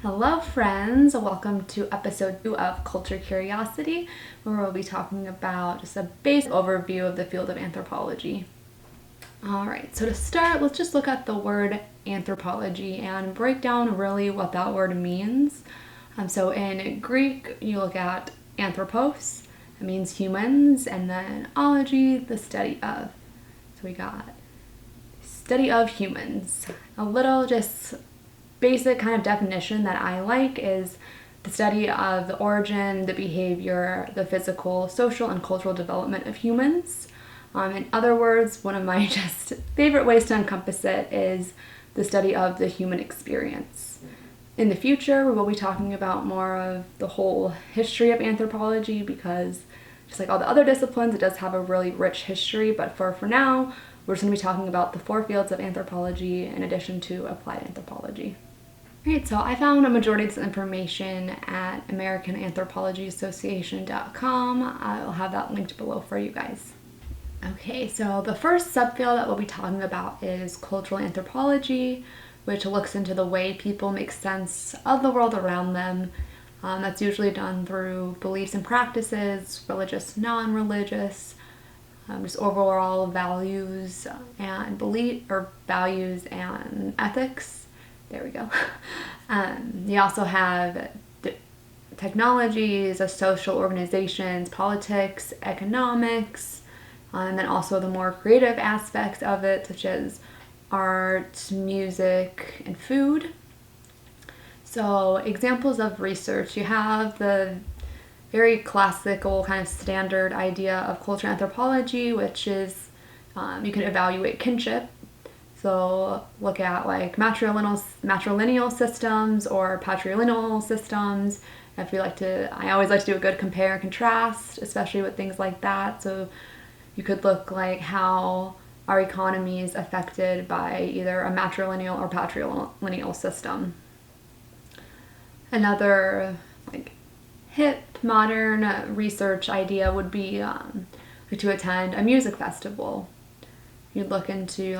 Hello friends, welcome to episode 2 of Culture Curiosity, where we'll be talking about just a basic overview of the field of anthropology. Alright, so to start, let's just look at the word anthropology and break down really what that word means. So in Greek, you look at anthropos, it means humans, and then ology, the study of. So we got study of humans. A little just basic kind of definition that I like is the study of the origin, the behavior, the physical, social, and cultural development of humans. In other words, one of my just favorite ways to encompass it is the study of the human experience. In the future, we will be talking about more of the whole history of anthropology because just like all the other disciplines, it does have a really rich history, but for now, we're just going to be talking about the 4 fields of anthropology in addition to applied anthropology. Alright, so I found a majority of this information at AmericanAnthropologyassociation.com. I'll have that linked below for you guys. Okay, so the first subfield that we'll be talking about is cultural anthropology, which looks into the way people make sense of the world around them. That's usually done through beliefs and practices, religious, non-religious, just overall values and values and ethics. There we go. You also have technologies, social organizations, politics, economics, and then also the more creative aspects of it, such as art, music, and food. So examples of research, you have the very classical kind of standard idea of cultural anthropology, which is you can evaluate kinship. So look at like matrilineal systems or patrilineal systems. I always like to do a good compare and contrast, especially with things like that. So you could look like how our economy is affected by either a matrilineal or patrilineal system. Another like hip modern research idea would be to attend a music festival. You'd look into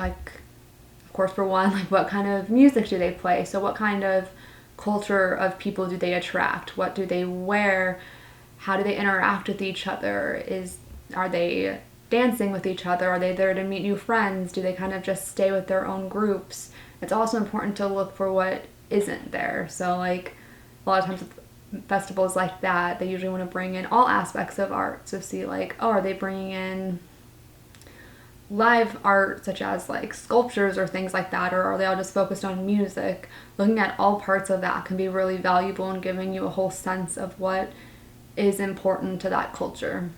of course, for one, what kind of music do they play? So what kind of culture of people do they attract? What do they wear? How do they interact with each other? Are they dancing with each other? Are they there to meet new friends? Do they kind of just stay with their own groups? It's also important to look for what isn't there. So a lot of times with festivals like that, they usually want to bring in all aspects of art. So see are they bringing in live art such as sculptures or things like that, or are they all just focused on music? Looking at all parts of that can be really valuable in giving you a whole sense of what is important to that culture.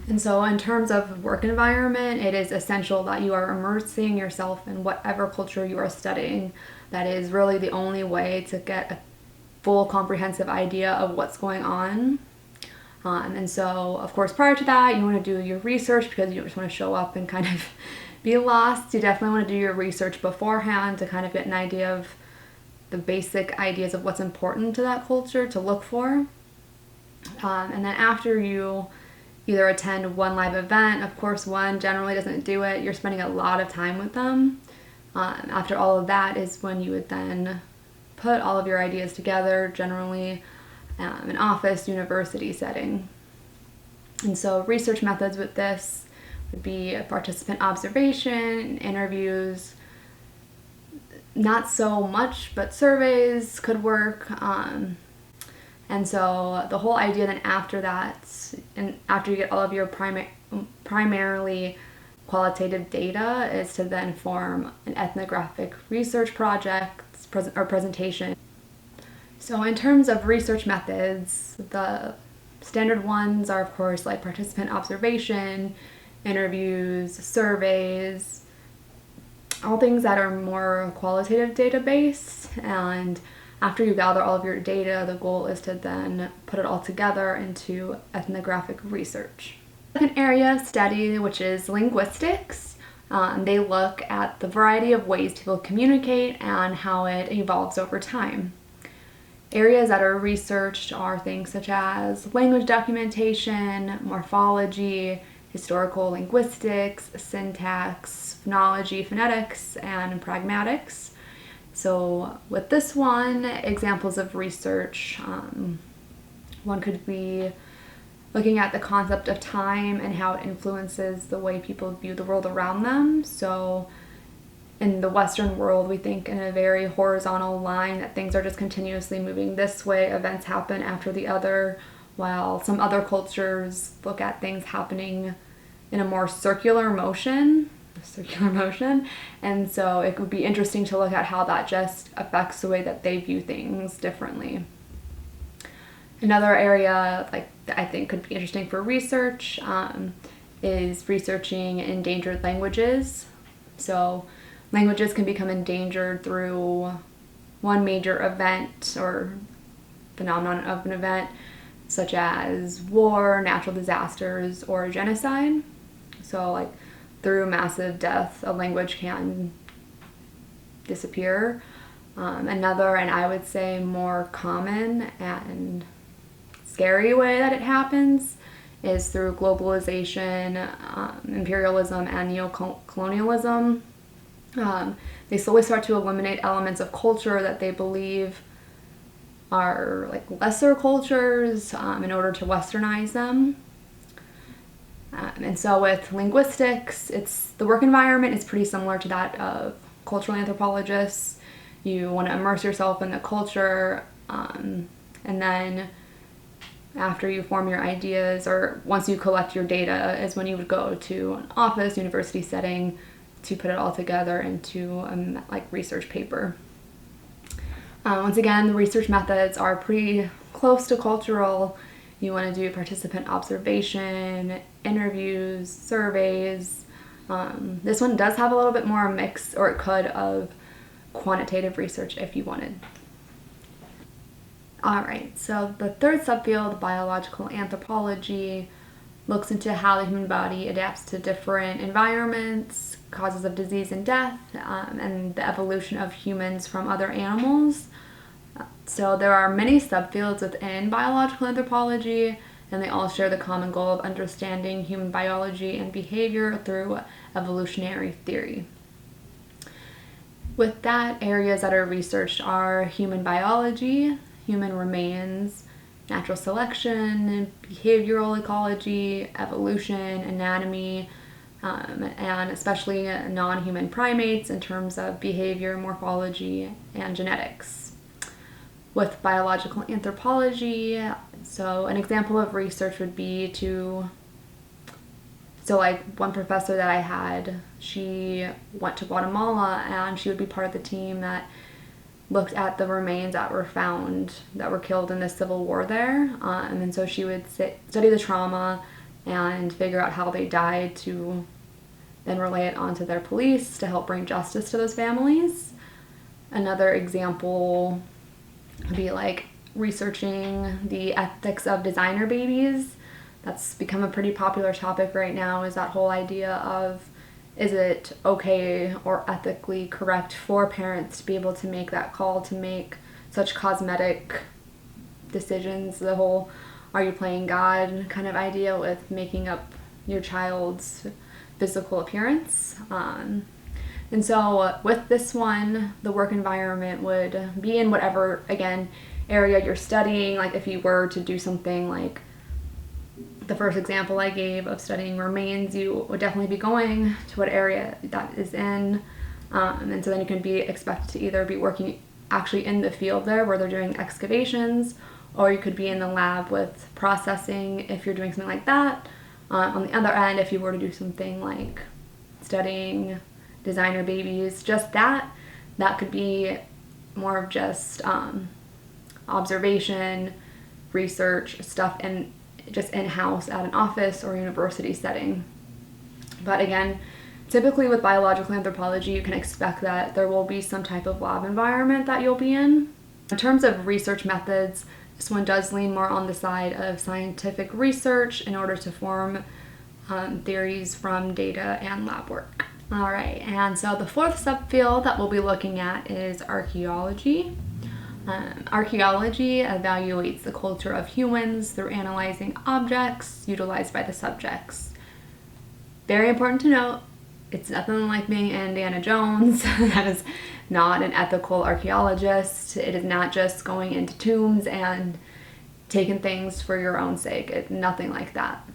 And so in terms of work environment, it is essential that you are immersing yourself in whatever culture you are studying. That is really the only way to get a full comprehensive idea of what's going on. And so, of course, prior to that, you want to do your research because you don't just want to show up and kind of be lost. You definitely want to do your research beforehand to kind of get an idea of the basic ideas of what's important to that culture to look for. And then after you either attend one live event, of course, one generally doesn't do it. You're spending a lot of time with them. After all of that is when you would then put all of your ideas together, generally an office, university setting. And so research methods with this would be participant observation, interviews, not so much, but surveys could work. And so the whole idea then after that, and after you get all of your primarily qualitative data, is to then form an ethnographic research project or presentation. So in terms of research methods, the standard ones are, of course, participant observation, interviews, surveys, all things that are more qualitative data-based. And after you gather all of your data, the goal is to then put it all together into ethnographic research. Second area of study, which is linguistics. They look at the variety of ways people communicate and how it evolves over time. Areas that are researched are things such as language documentation, morphology, historical linguistics, syntax, phonology, phonetics, and pragmatics. So with this one, examples of research, one could be looking at the concept of time and how it influences the way people view the world around them. So in the Western world, we think in a very horizontal line that things are just continuously moving this way, events happen after the other, while some other cultures look at things happening in a more circular motion. And so it would be interesting to look at how that just affects the way that they view things differently. Another area like that I think could be interesting for research is researching endangered languages. So languages can become endangered through one major event or phenomenon of an event, such as war, natural disasters, or genocide. So like through massive death, a language can disappear. Another, and I would say more common and scary way that it happens is through globalization, imperialism, and neocolonialism. They slowly start to eliminate elements of culture that they believe are like lesser cultures in order to westernize them. And so with linguistics, the work environment is pretty similar to that of cultural anthropologists. You want to immerse yourself in the culture, and then after you form your ideas, or once you collect your data, is when you would go to an office, university setting to put it all together into a research paper. Once again, the research methods are pretty close to cultural. You want to do participant observation, interviews, surveys. This one does have a little bit more mix, or it could, of quantitative research if you wanted. Alright, so the third subfield, biological anthropology, looks into how the human body adapts to different environments, causes of disease and death, and the evolution of humans from other animals. So there are many subfields within biological anthropology, and they all share the common goal of understanding human biology and behavior through evolutionary theory. With that, areas that are researched are human biology, human remains, natural selection, behavioral ecology, evolution, anatomy, and especially non-human primates in terms of behavior, morphology, and genetics. With biological anthropology, so an example of research would be one professor that I had, she went to Guatemala and she would be part of the team that looked at the remains that were found that were killed in the Civil War there. And so she would study the trauma and figure out how they died to then relay it onto their police to help bring justice to those families. Another example would be researching the ethics of designer babies. That's become a pretty popular topic right now, is that whole idea of, is it okay or ethically correct for parents to be able to make that call to make such cosmetic decisions? The whole are you playing God kind of idea with making up your child's physical appearance. And so with this one, the work environment would be in whatever, again, area you're studying. Like if you were to do something like the first example I gave of studying remains, you would definitely be going to what area that is in. And so then you can be expected to either be working actually in the field there where they're doing excavations, or you could be in the lab with processing if you're doing something like that. On the other end, if you were to do something like studying designer babies, just that could be more of just observation, research, stuff, and just in-house at an office or university setting. But again, typically with biological anthropology, you can expect that there will be some type of lab environment that you'll be in. In terms of research methods, this one does lean more on the side of scientific research in order to form theories from data and lab work. All right, and so the fourth subfield that we'll be looking at is archaeology. Archaeology evaluates the culture of humans through analyzing objects utilized by the subjects. Very important to note, It's nothing like being Indiana Jones. That is not an ethical archaeologist. It is not just going into tombs and taking things for your own sake. It's nothing like that.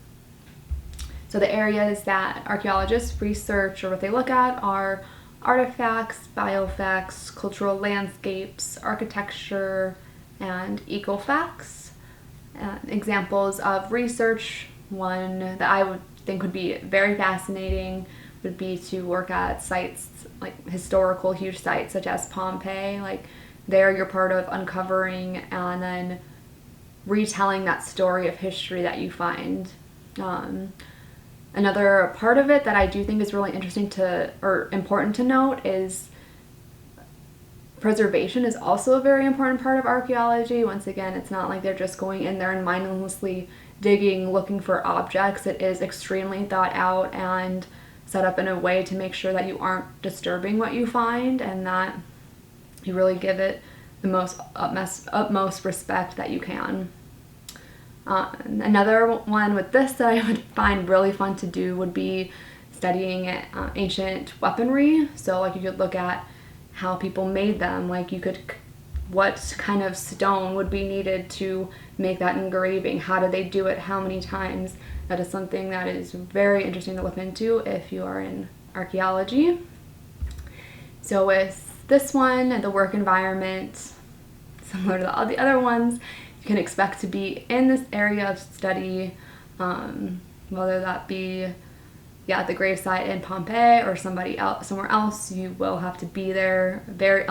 So the areas that archaeologists research or what they look at are artifacts, biofacts, cultural landscapes, architecture, and ecofacts. Examples of research, one that I would think would be very fascinating would be to work at sites, like historical huge sites such as Pompeii. Like there you're part of uncovering and then retelling that story of history that you find. Another part of it that I do think is really interesting or important to note is preservation is also a very important part of archaeology. Once again, it's not like they're just going in there and mindlessly digging, looking for objects. It is extremely thought out and set up in a way to make sure that you aren't disturbing what you find and that you really give it the utmost respect that you can. Another one with this that I would find really fun to do would be studying ancient weaponry. So like you could look at how people made them, like what kind of stone would be needed to make that engraving, how did they do it, how many times. That is something that is very interesting to look into if you are in archaeology. So with this one, the work environment, similar to all the other ones, you can expect to be in this area of study, whether that be at the gravesite in Pompeii or somewhere else. You will have to be there. Very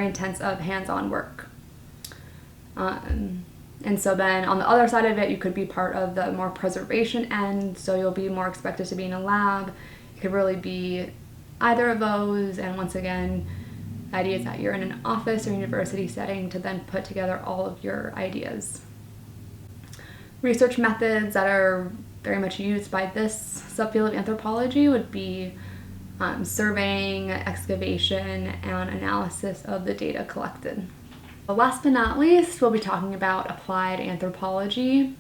intense of hands-on work. And so then on the other side of it, you could be part of the more preservation end. So you'll be more expected to be in a lab. It could really be either of those. And once again, the idea is that you're in an office or university setting to then put together all of your ideas. Research methods that are very much used by this subfield of anthropology would be surveying, excavation, and analysis of the data collected. Last but not least, we'll be talking about applied anthropology.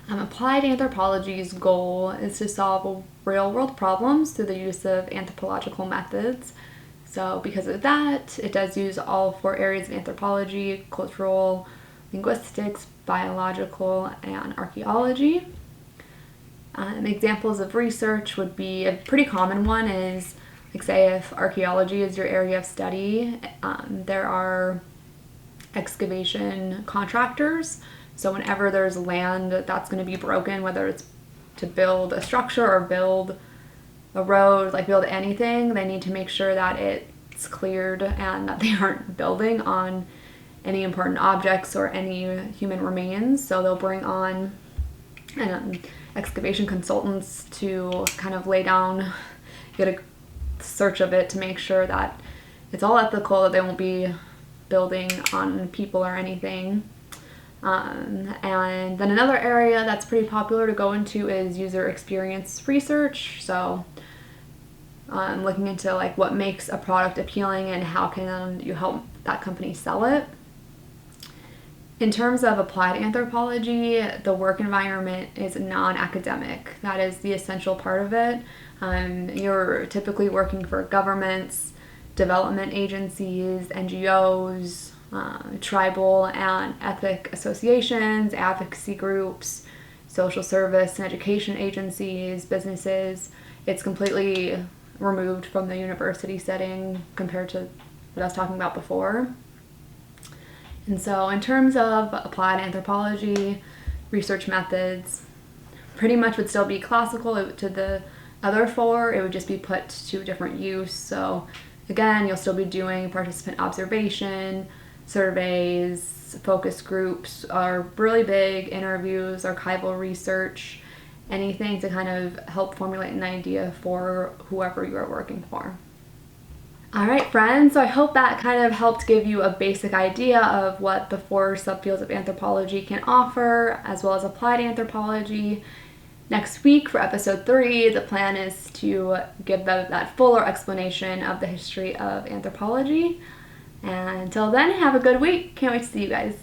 Applied anthropology's goal is to solve real-world problems through the use of anthropological methods. So because of that, it does use all 4 areas of anthropology: cultural, linguistics, biological, and archaeology. Examples of research would be, a pretty common one is, like say if archaeology is your area of study, there are excavation contractors. So whenever there's land that's going to be broken, whether it's to build a structure or build a road, like build anything, they need to make sure that it's cleared and that they aren't building on any important objects or any human remains. So they'll bring on excavation consultants to kind of lay down, get a search of it to make sure that it's all ethical, that they won't be building on people or anything. And then another area that's pretty popular to go into is user experience research. So looking into like what makes a product appealing and how can you help that company sell it. In terms of applied anthropology, the work environment is non-academic. That is the essential part of it. You're typically working for governments, development agencies, NGOs, tribal and ethnic associations, advocacy groups, social service and education agencies, businesses. It's completely removed from the university setting compared to what I was talking about before. And so in terms of applied anthropology, research methods, pretty much would still be classical to the other 4. It would just be put to a different use. So again, you'll still be doing participant observation, surveys, focus groups are really big, interviews, archival research, anything to kind of help formulate an idea for whoever you are working for. All right, friends, so I hope that kind of helped give you a basic idea of what the 4 subfields of anthropology can offer, as well as applied anthropology. Next week for episode 3, the plan is to give that fuller explanation of the history of anthropology. And until then, have a good week. Can't wait to see you guys.